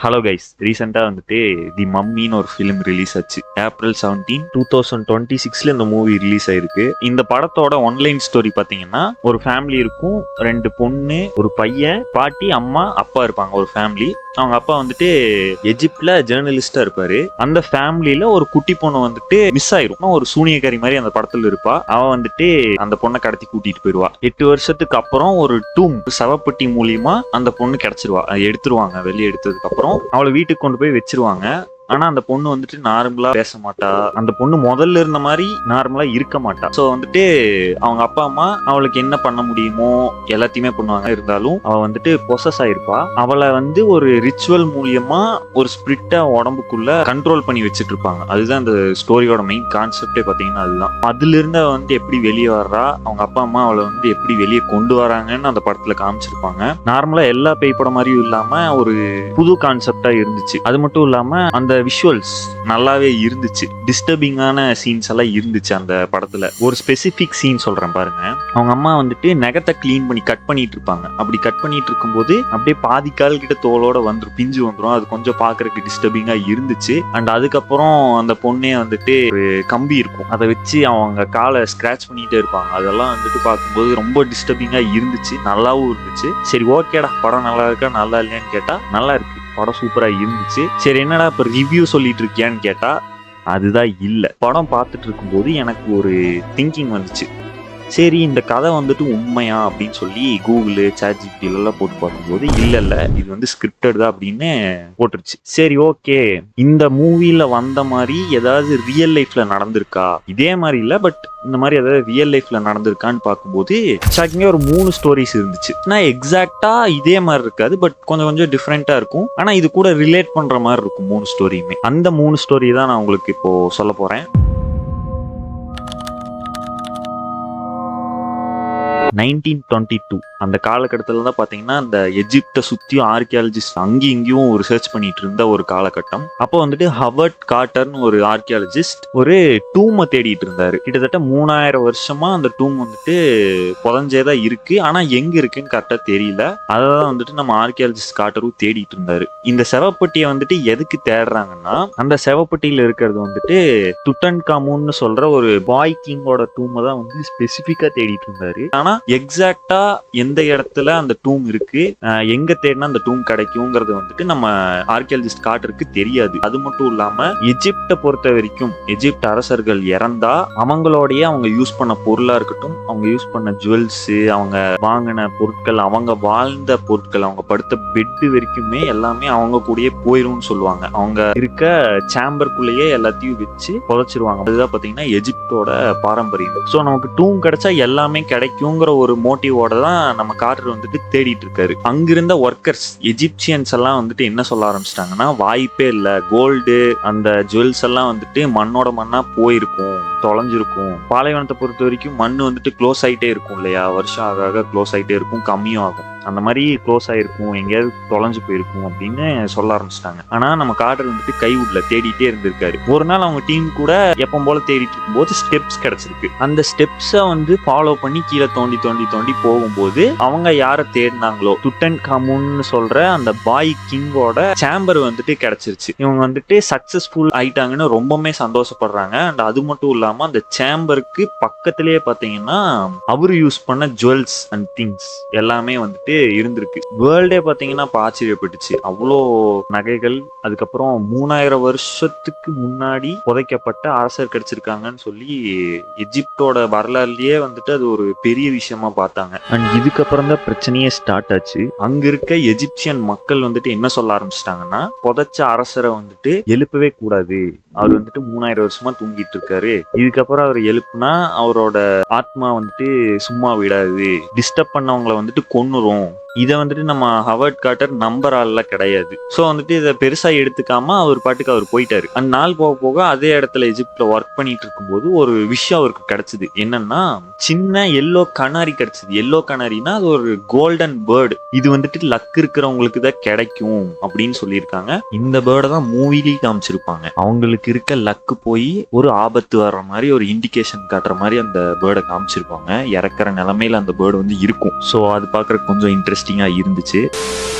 Hello guys, ரீசெண்டாக வந்துட்டு தி மம்மின்னு ஒரு ஃபிலிம் ரிலீஸ் ஆச்சு. April 17, 2026 இந்த மூவி ரிலீஸ் ஆயிருக்கு. இந்த படத்தோட ஒன்லைன் ஸ்டோரி பார்த்தீங்கன்னா, ஒரு ஃபேமிலி இருக்கும். 2 பொண்ணு, ஒரு பையன், பாட்டி, அம்மா, அப்பா இருப்பாங்க. ஒரு ஃபேமிலி. அவங்க அப்பா வந்துட்டு எஜிப்ட்ல ஜேர்னலிஸ்டா இருப்பாரு. அந்த ஃபேமிலியில ஒரு குட்டி பொண்ணு வந்துட்டு மிஸ் ஆயிரும். ஒரு சூனியக்காரி மாதிரி அந்த படத்துல இருப்பா. அவ வந்துட்டு அந்த பொண்ணை கடத்தி கூட்டிட்டு போயிடுவா. 8 வருஷத்துக்கு அப்புறம் ஒரு டூம் சவப்பெட்டி மூலியமா அந்த பொண்ணு கிடைச்சிருவா. எடுத்துருவாங்க. வெளியே எடுத்ததுக்கு அப்புறம் அவளை வீட்டுக்கு கொண்டு போய் வச்சிருவாங்க. ஆனா அந்த பொண்ணு வந்துட்டு நார்மலா பேச மாட்டா. அந்த பொண்ணு முதல்ல இருந்த மாதிரி நார்மலா இருக்க மாட்டா. சோ வந்துட்டு அவங்க அப்பா அம்மா அவளுக்கு என்ன பண்ண முடியுமோ எல்லாத்தையுமே பண்ணுவாங்க. இருந்தாலும் அவ வந்துட்டு பொசஸ் ஆயிருப்பா. அவளை வந்து ஒரு ரிச்சுவல் மூலியமா ஒரு ஸ்பிரிட்டா உடம்புக்குள்ள கண்ட்ரோல் பண்ணி வச்சுட்டு இருப்பாங்க. அதுதான் அந்த ஸ்டோரியோட மெயின் கான்செப்டே பாத்தீங்கன்னா அதுதான். அதுல இருந்து அவ வந்து எப்படி வெளியே வர்றா, அவங்க அப்பா அம்மா அவளை வந்து எப்படி வெளியே கொண்டு வராங்கன்னு அந்த படத்துல காமிச்சிருப்பாங்க. நார்மலா எல்லா பேய் படம் மாதிரியும் இல்லாம ஒரு புது கான்செப்டா இருந்துச்சு. அது மட்டும் இல்லாம அந்த விஷுவல்ஸ் நல்லாவே இருந்துச்சு. டிஸ்டர்பிங்கான சீன்ஸ் எல்லாம் இருந்துச்சு அந்த படத்துல. ஒரு ஸ்பெசிபிக் சீன் சொல்றேன் பாருங்க. அவங்க அம்மா வந்துட்டு நகத்தை கிளீன் பண்ணி கட் பண்ணிட்டு இருப்பாங்க. அப்படி கட் பண்ணிட்டு இருக்கும்போது அப்படியே பாதி கால் கிட்ட தோலோட வந்துரும், பிஞ்சு வந்துரும். அது கொஞ்சம் பாக்குறதுக்கு டிஸ்டர்பிங்கா இருந்துச்சு. அண்ட் அதுக்கப்புறம் அந்த பொண்ணே வந்துட்டு ஒரு கம்பி இருக்கும், அதை வச்சு அவங்க காலை ஸ்கிராச் பண்ணிட்டே இருப்பாங்க. அதெல்லாம் வந்துட்டு பார்க்கும்போது ரொம்ப டிஸ்டர்பிங்கா இருந்துச்சு. நல்லாவும் இருந்துச்சு. சரி ஓகேடா, படம் நல்லா இருக்கா நல்லா இல்லையான்னு கேட்டா நல்லா இருக்கு, படம் சூப்பரா இருந்துச்சு. சரி என்னடா இப்ப ரிவ்யூ சொல்லிட்டு இருக்கியான்னு கேட்டா அதுதான் இல்ல. படம் பார்த்துட்டு இருக்கும்போது எனக்கு ஒரு திங்கிங் வந்துச்சு. சரி இந்த கதை வந்துட்டு உண்மையா அப்படின்னு சொல்லி கூகுள் ChatGPT எல்லாம் போட்டு பார்க்கும்போது இல்ல இது வந்து ஸ்கிரிப்டட் தான் அப்படின்னு போட்டுருச்சு. சரி ஓகே, இந்த மூவில வந்த மாதிரி ஏதாவது ரியல் லைஃப்ல நடந்திருக்கா, இதே மாதிரி இல்ல பட் இந்த மாதிரி ஏதாவது ரியல் லைஃப்ல நடந்திருக்கான்னு பார்க்கும்போது ஸ்டார்டிங்கே ஒரு 3 ஸ்டோரிஸ் இருந்துச்சு. நான் எக்ஸாக்டா இதே மாதிரி இருக்காது, பட் கொஞ்சம் கொஞ்சம் டிஃப்ரெண்டா இருக்கும். ஆனா இது கூட ரிலேட் பண்ற மாதிரி இருக்கும் 3 ஸ்டோரியுமே. அந்த 3 ஸ்டோரி தான் நான் உங்களுக்கு இப்போ சொல்ல போறேன். 1922 அந்த காலகட்டத்தில் தான் பார்த்தீங்கன்னா அந்த எஜிப்டை சுற்றியும் ஆர்கியாலஜிஸ்ட் அங்கேயும் இங்கேயும் ரிசர்ச் பண்ணிட்டு இருந்த ஒரு காலகட்டம். அப்போ வந்துட்டு ஹவர்ட் கார்ட்டர்னு ஒரு ஆர்கியாலஜிஸ்ட் ஒரு டூமை தேடிட்டு இருந்தாரு. கிட்டத்தட்ட 3000 வருஷமா அந்த டூம் வந்துட்டு புதஞ்சேதான் இருக்கு. ஆனா எங்க இருக்குன்னு கரெக்டா தெரியல. அதான் வந்துட்டு நம்ம ஆர்கியாலஜிஸ்ட் கார்ட்டரும் தேடிட்டு இருந்தாரு. இந்த செவப்பெட்டியை வந்துட்டு எதுக்கு தேடுறாங்கன்னா, அந்த செவப்பெட்டியில இருக்கிறது வந்துட்டு துட்டன்காமுன்னு சொல்ற ஒரு பாய் கிங்கோட டூமை தான் வந்து ஸ்பெசிபிக்கா தேடிட்டு இருந்தாரு. ஆனா எக்ஸாக்டா எந்த இடத்துல அந்த டூம் இருக்கு, எங்க தேடினா அந்த டூம் கிடைக்கும்ங்கிறது வந்துட்டு நம்ம ஆர்கியாலஜிஸ்ட் கார்ட்டருக்கு தெரியாது. அது மட்டும் இல்லாம எஜிப்டை பொறுத்த வரைக்கும் எஜிப்ட் அரசர்கள் இறந்தா அவங்களோடய அவங்க யூஸ் பண்ண பொருளா இருக்கட்டும், அவங்க யூஸ் பண்ண ஜுவல்ஸ், அவங்க வாங்கின பொருட்கள், அவங்க வாழ்ந்த பொருட்கள், அவங்க படுத்த பெட்டு வரைக்குமே எல்லாமே அவங்க கூடயே போயிரும்னு சொல்லுவாங்க. அவங்க இருக்க சேம்பருக்குள்ளேயே எல்லாத்தையும் வச்சு புதைச்சிருவாங்க. அதுதான் பாத்தீங்கன்னா எஜிப்டோட பாரம்பரியம். ஸோ நமக்கு டூம் கிடைச்சா எல்லாமே கிடைக்குங்கிற ஒரு மோட்டிவோட தான் நம்ம கார்ட்டர் வந்துட்டு தேடிட்டு இருக்காரு. அங்கிருந்த ஒர்க்கர்ஸ் எஜிப்சியன்ஸ் எல்லாம் வந்துட்டு என்ன சொல்ல ஆரம்பிச்சிட்டாங்கன்னா, வாய்ப்பே இல்லை, கோல்டு அந்த ஜுவல்ஸ் எல்லாம் வந்துட்டு மண்ணோட மண்ணா போயிருக்கும், தொலைஞ்சிருக்கும். பாலைவனத்தை பொறுத்த வரைக்கும் மண் வந்துட்டு க்ளோஸ் ஆகிட்டே இருக்கும் இல்லையா, வருஷம் ஆக க்ளோஸ் ஆகிட்டே இருக்கும், கம்மியும் ஆகும். அந்த மாதிரி க்ளோஸ் ஆயிருக்கும், எங்கேயாவது தொலைஞ்சு போயிருக்கும் அப்படின்னு சொல்ல ஆரம்பிச்சிட்டாங்க. ஆனா நம்ம கார்ட்டர் வந்துட்டு கைவுட்ல தேடிட்டே இருந்திருக்காரு. ஒரு நாள் அவங்க டீம் கூட எப்பவும் போல தேடிட்டு இருக்கும்போது ஸ்டெப்ஸ் கிடைச்சிருக்கு. அந்த ஸ்டெப்ஸை வந்து ஃபாலோ பண்ணி கீழே தோண்டி தோண்டி தோண்டி போகும்போது அவங்க யாரை தேடினாங்களோ துட்டன்காமுன்னு சொல்ற அந்த பாய் கிங்கோட சேம்பர் வந்துட்டு கிடைச்சிருச்சு. இவங்க வந்துட்டு சக்சஸ்ஃபுல் ஆயிட்டாங்கன்னு ரொம்பவுமே சந்தோஷப்படுறாங்க. அண்ட் அது மட்டும் இல்லாம அந்த சேம்பருக்கு பக்கத்திலேயே பாத்தீங்கன்னா அவரு யூஸ் பண்ண ஜுவல்ஸ் அண்ட் திங்ஸ் எல்லாமே வந்துட்டு இருந்திருக்கு. வேர்ல்டே பாத்தீங்கன்னா ஆச்சரியப்பட்டுச்சு. அவ்வளோ நகைகள், அதுக்கப்புறம் 3000 வருஷத்துக்கு முன்னாடி புதைக்கப்பட்ட அரசர் கிடைச்சிருக்காங்கன்னு சொல்லி எஜிப்டோட வரலாறுலயே வந்துட்டு அது ஒரு பெரிய விஷயமா பார்த்தாங்க. அண்ட் இதுக்கப்புறம் தான் பிரச்சனையே ஸ்டார்ட் ஆச்சு. அங்க இருக்க எஜிப்சியன் மக்கள் வந்துட்டு என்ன சொல்ல ஆரம்பிச்சிட்டாங்கன்னா, புதைச்ச அரசரை வந்துட்டு எழுப்பவே கூடாது, அவர் வந்துட்டு 3000 வருஷமா தூங்கிட்டு இருக்காரு, இதுக்கப்புறம் அவர் எழுப்புனா அவரோட ஆத்மா வந்துட்டு சும்மா விடாது, டிஸ்டர்ப் பண்ணவங்களை வந்துட்டு கொன்னுரும். இதை வந்துட்டு நம்ம ஹவர்ட் கார்ட்டர் நம்பர் ஆள்ல கிடையாது. ஸோ வந்துட்டு இதை பெருசா எடுத்துக்காம அவர் பாட்டுக்கு அவர் போயிட்டாரு. அந்த நாள் போக போக அதே இடத்துல எஜிப்ட்ல ஒர்க் பண்ணிட்டு இருக்கும்போது ஒரு விஷயம் அவருக்கு கிடைச்சது. என்னன்னா, சின்ன எல்லோ கனாரி கிடைச்சது. எல்லோ கனாரினா அது ஒரு கோல்டன் பேர்டு. இது வந்துட்டு லக் இருக்கிறவங்களுக்கு தான் கிடைக்கும் அப்படின்னு சொல்லியிருக்காங்க. இந்த பேர்டை தான் மூவிலேயே காமிச்சிருப்பாங்க. அவங்களுக்கு இருக்க லக்கு போய் ஒரு ஆபத்து வர்ற மாதிரி ஒரு இண்டிகேஷன் காட்டுற மாதிரி அந்த பேர்டை காமிச்சிருப்பாங்க. இறக்குற நிலைமையில அந்த பேர்டு வந்து இருக்கும். ஸோ அது பார்க்குற கொஞ்சம் இன்ட்ரெஸ்டிங்கா இருந்துச்சு.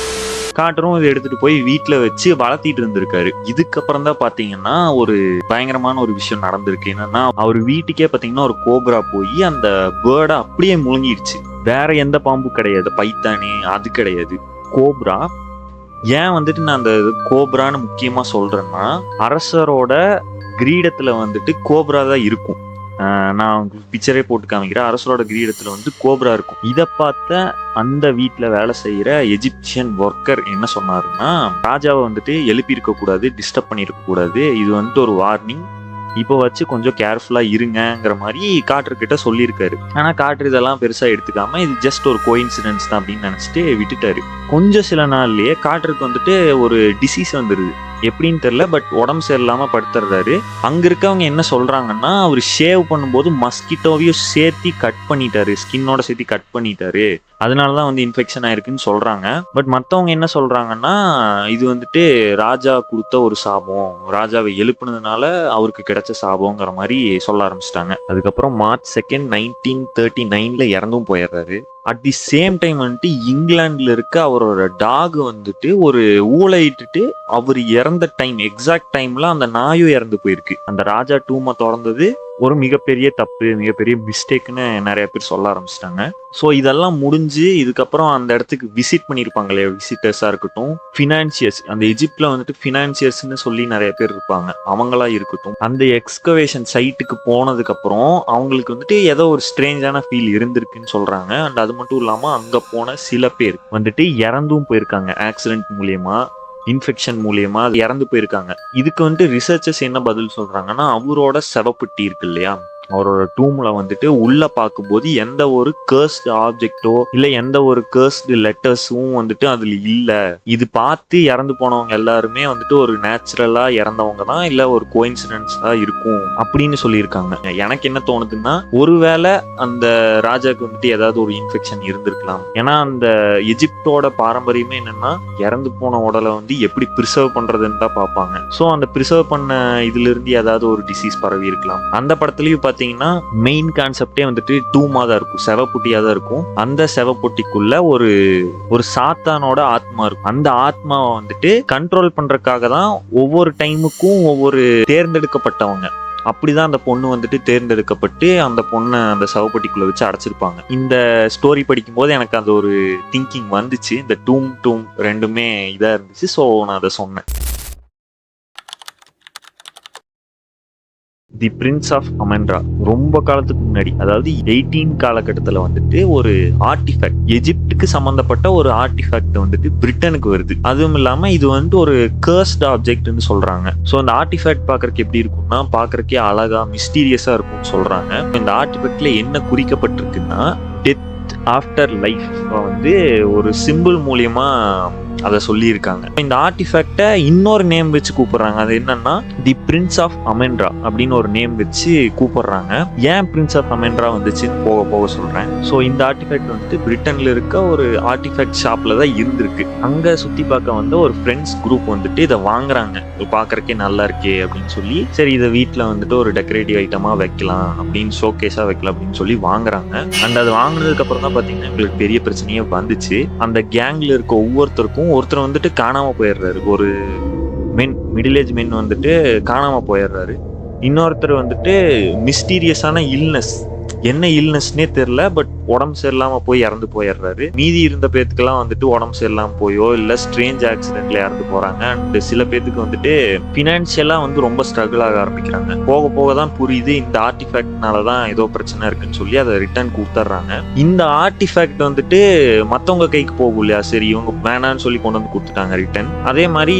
காட்டரும் இதை எடுத்துட்டு போய் வீட்டுல வச்சு வளர்த்திட்டு இருந்திருக்காரு. இதுக்கப்புறம் தான் பாத்தீங்கன்னா ஒரு பயங்கரமான ஒரு விஷயம் நடந்திருக்கு. என்னன்னா அவர் வீட்டுக்கே பாத்தீங்கன்னா ஒரு கோப்ரா போய் அந்த பேர்டை அப்படியே முழுங்கிடுச்சு. வேற எந்த பாம்பு கிடையாது, பைத்தானே அது கிடையாது, கோப்ரா. ஏன் வந்துட்டு நான் அந்த கோப்ரான்னு முக்கியமா சொல்றேன்னா, அரசரோட கிரீடத்துல வந்துட்டு கோப்ரா தான் இருக்கும். நான் உங்களுக்கு பிக்சரே போட்டு காமிக்கிறேன். அரசரோட கிரீடத்துல வந்து கோப்ரா இருக்கும். இதை பார்த்த அந்த வீட்டுல வேலை செய்யற எஜிப்சியன் ஒர்க்கர் என்ன சொன்னாருன்னா, ராஜாவை வந்துட்டு எழுப்பி இருக்க கூடாது, டிஸ்டர்ப் பண்ணிருக்க கூடாது, இது வந்துட்டு ஒரு வார்னிங், இப்போ வச்சு கொஞ்சம் கேர்ஃபுல்லா இருங்கிற மாதிரி காட்டர்கிட்ட சொல்லியிருக்காரு. ஆனா காட்டர் இதெல்லாம் பெருசா எடுத்துக்காம இது ஜஸ்ட் ஒரு கோஇன்சிடென்ஸ் தான் அப்படின்னு நினைச்சிட்டு விட்டுட்டாரு. கொஞ்சம் சில நாள்லயே காட்டருக்கு வந்துட்டு ஒரு டிசீஸ் வந்துருது. எப்படின்னு தெரியல, பட் உடம்பு சரியில்லாம படுத்துறாரு. அங்க இருக்கவங்க என்ன சொல்றாங்கன்னா, அவர் ஷேவ் பண்ணும்போது மஸ்கிட்டோவையும் சேர்த்து கட் பண்ணிட்டாரு, ஸ்கின்னோட சேர்த்து கட் பண்ணிட்டாரு, அதனாலதான் வந்து இன்ஃபெக்ஷன் ஆயிருக்குன்னு சொல்றாங்க. பட் மத்தவங்க என்ன சொல்றாங்கன்னா, இது வந்துட்டு ராஜா கொடுத்த ஒரு சாபம், ராஜாவை எழுப்புனதுனால அவருக்கு கிடைச்ச சாபம்ங்கிற மாதிரி சொல்ல ஆரம்பிச்சிட்டாங்க. அதுக்கப்புறம் March 2, 1939 இறந்தும் போயிடுறாரு. அட் தி சேம் டைம் வந்துட்டு இங்கிலாந்துல இருக்க அவரோட டாக் வந்துட்டு ஒரு ஊளையிட்டு அவர் இறந்த டைம், எக்ஸாக்ட் டைம்ல அந்த நாயும் இறந்து போயிருக்கு. அந்த ராஜா டூமை திறந்தது ஒரு மிகப்பெரிய தப்பு, மிகப்பெரிய மிஸ்டேக்னு நிறைய பேர் சொல்ல ஆரம்பிச்சிட்டாங்க. ஸோ இதெல்லாம் முடிஞ்சு இதுக்கப்புறம் அந்த இடத்துக்கு விசிட் பண்ணியிருப்பாங்க இல்லையா, விசிட்டர்ஸா இருக்கட்டும், ஃபினான்சியர்ஸ், அந்த எஜிப்ட்ல வந்துட்டு ஃபினான்சியர்ஸ்ன்னு சொல்லி நிறைய பேர் இருப்பாங்க, அவங்களா இருக்கட்டும், அந்த எக்ஸ்கவேஷன் சைட்டுக்கு போனதுக்கு அப்புறம் அவங்களுக்கு வந்துட்டு ஏதோ ஒரு ஸ்ட்ரேஞ்சான ஃபீல் இருந்திருக்குன்னு சொல்றாங்க. அண்ட் அது மட்டும் இல்லாம அங்க போன சில பேர் வந்துட்டு இறந்தும் போயிருக்காங்க, ஆக்சிடென்ட் மூலியமா, இன்ஃபெக்ஷன் மூலியமா இறந்து போயிருக்காங்க. இதுக்கு வந்துட்டு ரிசர்ச்சர்ஸ் என்ன பதில் சொல்றாங்கன்னா, அவரோட செவப்பெட்டி இருக்கு இல்லையா, அவரோட டூம்ல வந்துட்டு உள்ள பார்க்கும்போது எந்த ஒரு கர்ஸ்டு ஆப்ஜெக்டோ இல்ல எந்த ஒரு கர்ஸ்டு லெட்டர்ஸும் வந்துட்டு அதுல இல்ல, இது பார்த்து இறந்து போனவங்க எல்லாருமே வந்துட்டு ஒரு நேச்சுரலா இறந்தவங்க தான், இல்ல ஒரு கோஇன்சிடென்ஸா இருக்கும் அப்படின்னு சொல்லியிருக்காங்க. எனக்கு என்ன தோணுதுன்னா, ஒருவேளை அந்த ராஜாக்கு வந்துட்டு ஏதாவது ஒரு இன்ஃபெக்ஷன் இருந்திருக்கலாம். ஏன்னா அந்த எஜிப்டோட பாரம்பரியமே என்னன்னா, இறந்து போன உடலை வந்து எப்படி ப்ரிசர்வ் பண்றதுன்னு தான் பார்ப்பாங்க. ஸோ அந்த ப்ரிசர்வ் பண்ண இதுல இருந்து ஏதாவது ஒரு டிசீஸ் பரவி இருக்கலாம். அந்த படத்துலயும் பாத்தீங்கன்னா மெயின் கான்செப்டே வந்துட்டு டூமா தான் இருக்கும், செவப்பொட்டியா தான் இருக்கும். அந்த செவப்பொட்டிக்குள்ள ஒரு சாத்தானோட ஆத்மா இருக்கும். அந்த ஆத்மாவை வந்துட்டு கண்ட்ரோல் பண்றதுக்காக தான் ஒவ்வொரு டைமுக்கும் ஒவ்வொரு தேர்ந்தெடுக்கப்பட்டவங்க, அப்படிதான் அந்த பொண்ணு வந்துட்டு தேர்ந்தெடுக்கப்பட்டு அந்த பொண்ணை அந்த சவப்பட்டிக்குள்ள வச்சு அடைச்சிருப்பாங்க. இந்த ஸ்டோரி படிக்கும் போது எனக்கு அந்த ஒரு திங்கிங் வந்துச்சு. இந்த டூம் ரெண்டுமே இதா இருந்துச்சு. ஸோ நான் அதை சொன்னேன். தி பிரின்ஸ் ஆஃப் அமென்ரா ரொம்ப காலத்துக்கு முன்னாடி, அதாவது 18 காலகட்டத்தில் வந்துட்டு ஒரு ஆர்டிஃபேக்ட், எஜிப்டுக்கு சம்பந்தப்பட்ட ஒரு ஆர்டிஃபேக்ட் வந்துட்டு பிரிட்டனுக்கு வருது. அதுவும் இல்லாம இது வந்துட்டு ஒரு கர்ஸ்ட் ஆப்ஜெக்ட்னு சொல்றாங்க. ஸோ அந்த ஆர்டிஃபேக்ட் பார்க்கறதுக்கு எப்படி இருக்கும்னா, பார்க்கறக்கே அழகா மிஸ்டீரியஸா இருக்கும்னு சொல்றாங்க. இந்த ஆர்டிஃபேக்ட்ல என்ன குறிக்கப்பட்டிருக்குன்னா, டெத் ஆஃப்டர் லைஃப் வந்து ஒரு சிம்பிள் மூலியமா அதை சொல்லியிருக்காங்க. இந்த ஆர்டிஃபேக்டை இன்னொரு நேம் வச்சு கூப்பிடுறாங்க. அது என்னன்னா தி பிரின்ஸ் ஆஃப் அமென்ரா அப்படின்னு ஒரு நேம் வச்சு கூப்பிடுறாங்க. ஏன் பிரின்ஸ் ஆஃப் அமென்ரா வந்துச்சுன்னு போக போக சொல்றேன். ஸோ இந்த ஆர்டிஃபேக்ட் வந்துட்டு பிரிட்டன்ல இருக்க ஒரு ஆர்டிஃபேக்ட் ஷாப்ல தான் இருந்திருக்கு. அங்க சுத்தி பார்க்க வந்து ஒரு ஃப்ரெண்ட்ஸ் குரூப் வந்துட்டு இதை வாங்குறாங்க. பார்க்கறக்கே நல்லா இருக்கே அப்படின்னு சொல்லி, சரி இதை வீட்டில் வந்துட்டு ஒரு டெக்கரேட்டிவ் ஐட்டமா வைக்கலாம் அப்படின்னு, ஷோகேஸா வைக்கலாம் அப்படின்னு சொல்லி வாங்குறாங்க. அண்ட் அது வாங்கினதுக்கு அப்புறம் தான் பாத்தீங்கன்னா எங்களுக்கு பெரிய பிரச்சனையே வந்துச்சு. அந்த கேங்ல இருக்க ஒருத்தர் வந்துட்டு காணாம போயிடுறாரு. ஒரு மிடில் ஏஜ் மென் வந்துட்டு காணாம போயிடுறாரு. இன்னொருத்தர் வந்துட்டு மிஸ்டீரியஸான இல்னஸ், என்ன இல்னஸ்னே தெரியல, பட் உடம்பு சரியில்லாம போய் இறந்து போயிடுறாரு. மீதி இருந்த பேத்துக்கெல்லாம் வந்துட்டு உடம்பு சரியில்லாம போயோ இல்ல ஸ்ட்ரேஞ்ச் ஆக்சிடென்ட்ல இறந்து போறாங்க. அண்ட் சில பேத்துக்கு வந்துட்டு பினான்சியலா வந்து ரொம்ப ஸ்ட்ரகிள் ஆக ஆரம்பிக்கிறாங்க. போக போக தான் புரியுது இந்த ஆர்டிஃபேக்ட்னாலதான் ஏதோ பிரச்சனை இருக்குன்னு சொல்லி அதை ரிட்டர்ன் கொடுத்துட்றாங்க. இந்த ஆர்டிஃபேக்ட் வந்துட்டு மத்தவங்க கைக்கு போகும் இல்லையா, சரி இவங்க வேணான்னு சொல்லி கொண்டு வந்து கொடுத்துட்டாங்க ரிட்டர்ன். அதே மாதிரி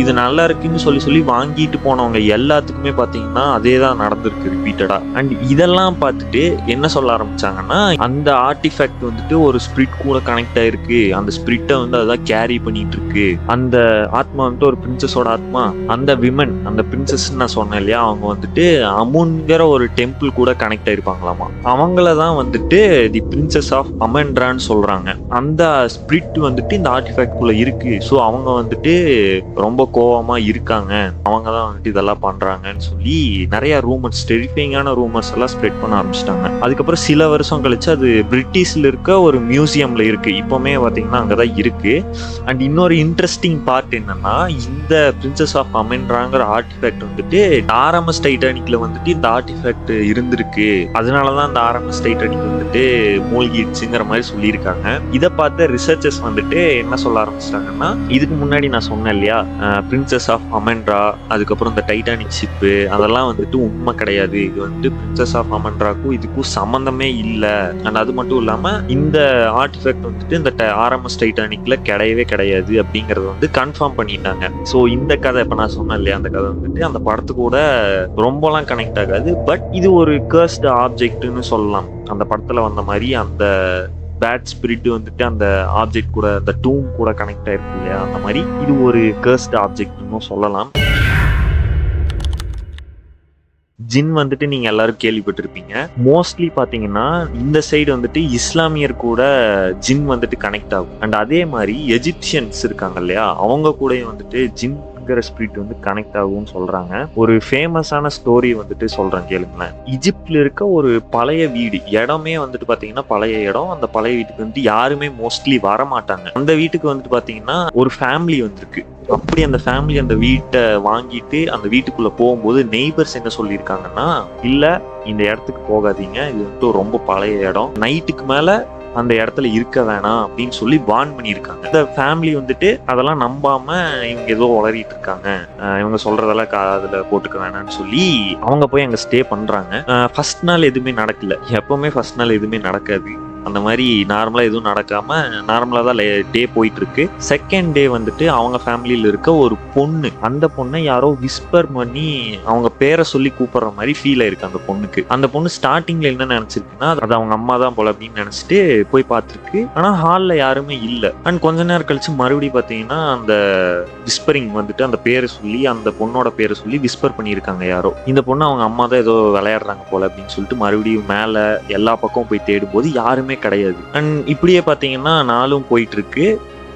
இது நல்லா இருக்குன்னு சொல்லி வாங்கிட்டு போனவங்க எல்லாத்துக்குமே பாத்தீங்கன்னா அதே தான் நடந்திருக்கு ரிப்பீட்டடா. அண்ட் இதெல்லாம் பார்த்துட்டு என்ன சொல்ல ஆரம்பிச்சாங்கன்னா, அந்த ஆர்டிஃபேக்ட் வந்துட்டு ஒரு ஸ்பிரிட் கூட கனெக்ட் ஆயிருக்கு, அந்த ஸ்பிரிட்டை வந்து அதான் கேரி பண்ணிட்டு இருக்கு. அந்த ஆத்மா வந்துட்டு ஒரு பிரின்சஸோட ஆத்மா. அந்த விமன், அந்த பிரின்சஸ் நான் சொன்னேன் இல்லையா, அவங்க வந்துட்டு அமுன்கிற ஒரு டெம்பிள் கூட கனெக்ட் ஆயிருப்பாங்களாமா. அவங்களதான் வந்துட்டு தி பிரின்சஸ் ஆஃப் அமென்ரான்னு சொல்றாங்க. அந்த ஸ்பிரிட் வந்துட்டு இந்த ஆர்டிஃபேக்ட் குள்ள இருக்கு. ஸோ அவங்க வந்துட்டு ரொம்ப கோவமா இருக்காங்க, அவங்க தான் வந்துட்டு இதெல்லாம் பண்றாங்கன்னு சொல்லி நிறைய ரூமர்ஸ், டெரிஃபைங்கான ரூமர்ஸ் எல்லாம் ஸ்ப்ரெட் பண்ண ஆரம்பிச்சிட்டாங்க. அதுக்கப்புறம் சில வருஷம் கழிச்சு அது பிரிட்டிஷ்ல இருக்க ஒரு மியூசியம்ல இருக்கு. இப்பவுமே பாத்தீங்கன்னா அங்கதான் இருக்கு. அண்ட் இன்னொரு இன்ட்ரெஸ்டிங் பார்ட் என்னன்னா, இந்த பிரின்சஸ் ஆஃப் அமென்ராங்கிற ஆர்டிஃபேக்ட் வந்துட்டு ஆர்எம்எஸ் டைட்டானிக்ல வந்துட்டு இந்த ஆர்டிஃபேக்ட் இருந்திருக்கு, அதனாலதான் இந்த ஆர்எம்எஸ் டைட்டானிக் வந்துட்டு மூழ்கிடுச்சுங்கிற மாதிரி சொல்லியிருக்காங்க. இதை பார்த்த ரிசர்ச்சர்ஸ் வந்துட்டு என்ன சொல்ல ஆரம்பிச்சிட்டாங்கன்னா, இதுக்கு முன்னாடி நான் சொன்னேன் இல்லையா, பிரின்சஸ் ஆஃப் அமென்ரா, அதுக்கப்புறம் இந்த டைட்டானிக் ஷிப்பு, அதெல்லாம் வந்துட்டு உண்மை கிடையாது. இது வந்துட்டு பிரின்சஸ் ஆஃப் அமென்ராக்கும் இதுக்கும் சம்பந்தமே இல்லை. அண்ட் அது மட்டும் இல்லாம இந்த ஆர்டிஃபேக்ட் வந்துட்டு இந்த ஆர்எம்எஸ் டைட்டானிக்ல கிடையவே கிடையாது அப்படிங்கறத வந்து கன்ஃபார்ம் பண்ணிட்டாங்க. ஸோ இந்த கதை இப்ப நான் சொன்னேன் இல்லையா, அந்த கதை வந்துட்டு அந்த படத்து கூட ரொம்பலாம் கனெக்ட் ஆகாது. பட் இது ஒரு கர்ஸ்டு ஆப்ஜெக்ட்னு சொல்லலாம். அந்த படத்துல வந்த மாதிரி அந்த பேட் ஸ்பிரிட் வந்துட்டு அந்த ஆப்ஜெக்ட் கூட, அந்த டூம் கூட கனெக்ட் ஆயிருக்கு இல்லையா, அந்த மாதிரி இது ஒரு கர்ஸ்டு ஆப்ஜெக்ட்னு சொல்லலாம். ஜின் வந்துட்டு நீங்க எல்லாரும் கேள்விப்பட்டிருப்பீங்க. மோஸ்ட்லி பாத்தீங்கன்னா இந்த சைடு வந்துட்டு இஸ்லாமியர் கூட ஜின் வந்துட்டு கனெக்ட் ஆகும். அண்ட் அதே மாதிரி எஜிப்சியன்ஸ் இருக்காங்க இல்லையா, அவங்க கூட வந்துட்டு ஜின் ஸ்பிரிட் வந்து கனெக்ட் ஆகும்னு சொல்றாங்க. ஒரு ஃபேமஸான ஸ்டோரி வந்துட்டு சொல்றேன் கேளுங்களேன். ஈஜிப்ட்ல இருக்க ஒரு பழைய வீடு, இடமே வந்துட்டு பாத்தீங்கன்னா பழைய இடம். அந்த பழைய வீட்டுக்கு வந்து யாருமே மோஸ்ட்லி வர மாட்டாங்க. அந்த வீட்டுக்கு வந்துட்டு பாத்தீங்கன்னா ஒரு ஃபேமிலி வந்திருக்கு. அப்படி அந்த ஃபேமிலி அந்த வீட்டை வாங்கிட்டு அந்த வீட்டுக்குள்ள போகும்போது நெய்பர்ஸ் என்ன சொல்லியிருக்காங்கன்னா, இல்ல இந்த இடத்துக்கு போகாதீங்க, இது வந்துட்டு ரொம்ப பழைய இடம், நைட்டுக்கு மேல அந்த இடத்துல இருக்க வேணாம் அப்படின்னு சொல்லி வார்ன் பண்ணியிருக்காங்க. இந்த ஃபேமிலி வந்துட்டு அதெல்லாம் நம்பாம இவங்க ஏதோ உளறிட்டு இருக்காங்க, இவங்க சொல்றதெல்லாம் காதுல போட்டுக்க வேணாம்னு சொல்லி அவங்க போய் அங்க ஸ்டே பண்றாங்க. ஃபர்ஸ்ட் நாள் எதுவுமே நடக்கல. எப்பவுமே ஃபர்ஸ்ட் நாள் எதுவுமே நடக்காது. அந்த மாதிரி நார்மலா எதுவும் நடக்காம நார்மலா தான் டே போயிட்டு இருக்கு. செகண்ட் டே வந்துட்டு அவங்க ஃபேமிலியில இருக்க ஒரு பொண்ணு, அந்த பொண்ணை யாரோ விஸ்பர் பண்ணி அவங்க பேரை சொல்லி கூப்பிடுற மாதிரி ஃபீல் ஆயிருக்கு அந்த பொண்ணுக்கு. அந்த பொண்ணு ஸ்டார்டிங்ல என்ன நினைச்சிருக்குன்னா, அது அவங்க அம்மா தான் போல அப்படின்னு நினைச்சிட்டு போய் பார்த்துருக்கு. ஆனா ஹால்ல யாருமே இல்லை. அண்ட் கொஞ்ச நேரம் கழிச்சு மறுபடியும் பாத்தீங்கன்னா அந்த விஸ்பரிங் வந்துட்டு அந்த பேரை சொல்லி, அந்த பொண்ணோட பேரை சொல்லி விஸ்பர் பண்ணியிருக்காங்க யாரோ. இந்த பொண்ணு அவங்க அம்மா தான் ஏதோ விளையாடுறாங்க போல அப்படின்னு சொல்லிட்டு மறுபடியும் மேல எல்லா பக்கம் போய் தேடும் போது யாருமே கிடையாது. அண்ட் இப்படியே பாத்தீங்கன்னா நாளும் போயிட்டு இருக்கு.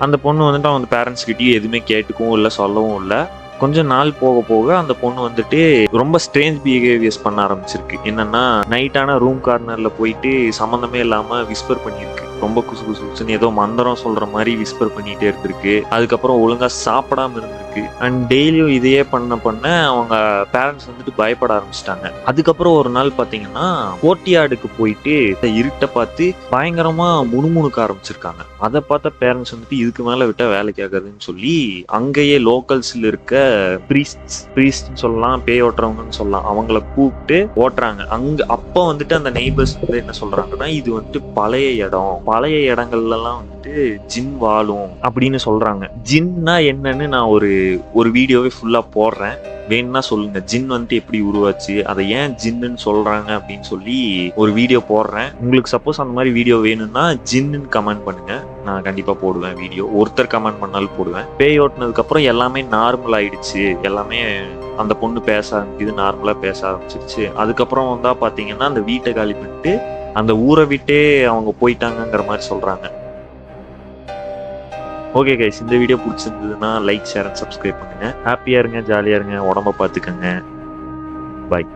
அந்த பொண்ணு வந்துட்டு அவங்க பேரண்ட்ஸ் கிட்டயும் எதுவுமே கேட்டுக்கவும் இல்லை, சொல்லவும் இல்லை. கொஞ்சம் நாள் போக போக அந்த பொண்ணு வந்துட்டு ரொம்ப ஸ்ட்ரேஞ்ச் பிஹேவியர்ஸ் பண்ண ஆரம்பிச்சிருக்கு. என்னன்னா, நைட்டான ரூம் கார்னர்ல போயிட்டு சம்மந்தமே இல்லாம விஸ்பர் பண்ணியிருக்கு. ரொம்ப குசு குசு குசுன்னு ஏதோ மந்திரம் சொல்ற மாதிரி விஸ்பர் பண்ணிட்டே இருந்திருக்கு. அதுக்கப்புறம் ஒழுங்கா சாப்பிடாம இருந்திருக்கு. அண்ட் டெய்லியும் இதையே பண்ண அவங்க பேரண்ட்ஸ் வந்துட்டு பயப்பட ஆரம்பிச்சிட்டாங்க. அதுக்கப்புறம் ஒரு நாள் பாத்தீங்கன்னா கோர்ட்யார்டுக்கு போயிட்டு இருட்டை பார்த்து பயங்கரமா முணுமுணுக்க ஆரம்பிச்சிருக்காங்க. அதை பார்த்த பேரண்ட்ஸ் வந்துட்டு இதுக்கு மேல விட்டா வேலைக்கு ஆகாதுன்னு சொல்லி அங்கேயே லோக்கல்ஸ்ல இருக்க பிரீஸ்ட் சொல்லலாம், பேய் ஓட்டுறவங்கன்னு சொல்லலாம், அவங்கள கூப்பிட்டு ஓட்டுறாங்க. அப்ப வந்துட்டு அந்த நெய்பர்ஸ் வந்து என்ன சொல்றாங்கன்னா, இது வந்துட்டு பழைய இடம், பழைய இடங்கள்லாம் வந்துட்டு ஜின் வாழும் அப்படின்னு சொல்றாங்க. ஜின்னா என்னன்னு நான் ஒரு வீடியோவே ஃபுல்லா போடுறேன், வேணும்னா சொல்லுங்க. ஜின் வந்துட்டு எப்படி உருவாச்சு, அதை ஏன் ஜின்னு சொல்றாங்க அப்படின்னு சொல்லி ஒரு வீடியோ போடுறேன். உங்களுக்கு சப்போஸ் அந்த மாதிரி வீடியோ வேணும்னா ஜின்னு கமெண்ட் பண்ணுங்க, நான் கண்டிப்பா போடுவேன் வீடியோ. ஒருத்தர் கமெண்ட் பண்ணாலும் போடுவேன். பேய் ஓட்டுனதுக்கு அப்புறம் எல்லாமே நார்மல் ஆயிடுச்சு, எல்லாமே அந்த பொண்ணு பேச ஆரம்பிக்குது, நார்மலா பேச ஆரம்பிச்சிருச்சு. அதுக்கப்புறம் வந்தா பாத்தீங்கன்னா அந்த வீட்டை காலி பண்ணிட்டு அந்த ஊரை விட்டே அவங்க போயிட்டாங்கிற மாதிரி சொல்றாங்க. ஓகே கைஸ், இந்த வீடியோ பிடிச்சிருந்ததுன்னா லைக், ஷேர் அண்ட் சப்ஸ்கிரைப் பண்ணுங்க. ஹாப்பியா இருங்க, ஜாலியா இருங்க, உடம்ப பார்த்துக்கங்க. பாய்.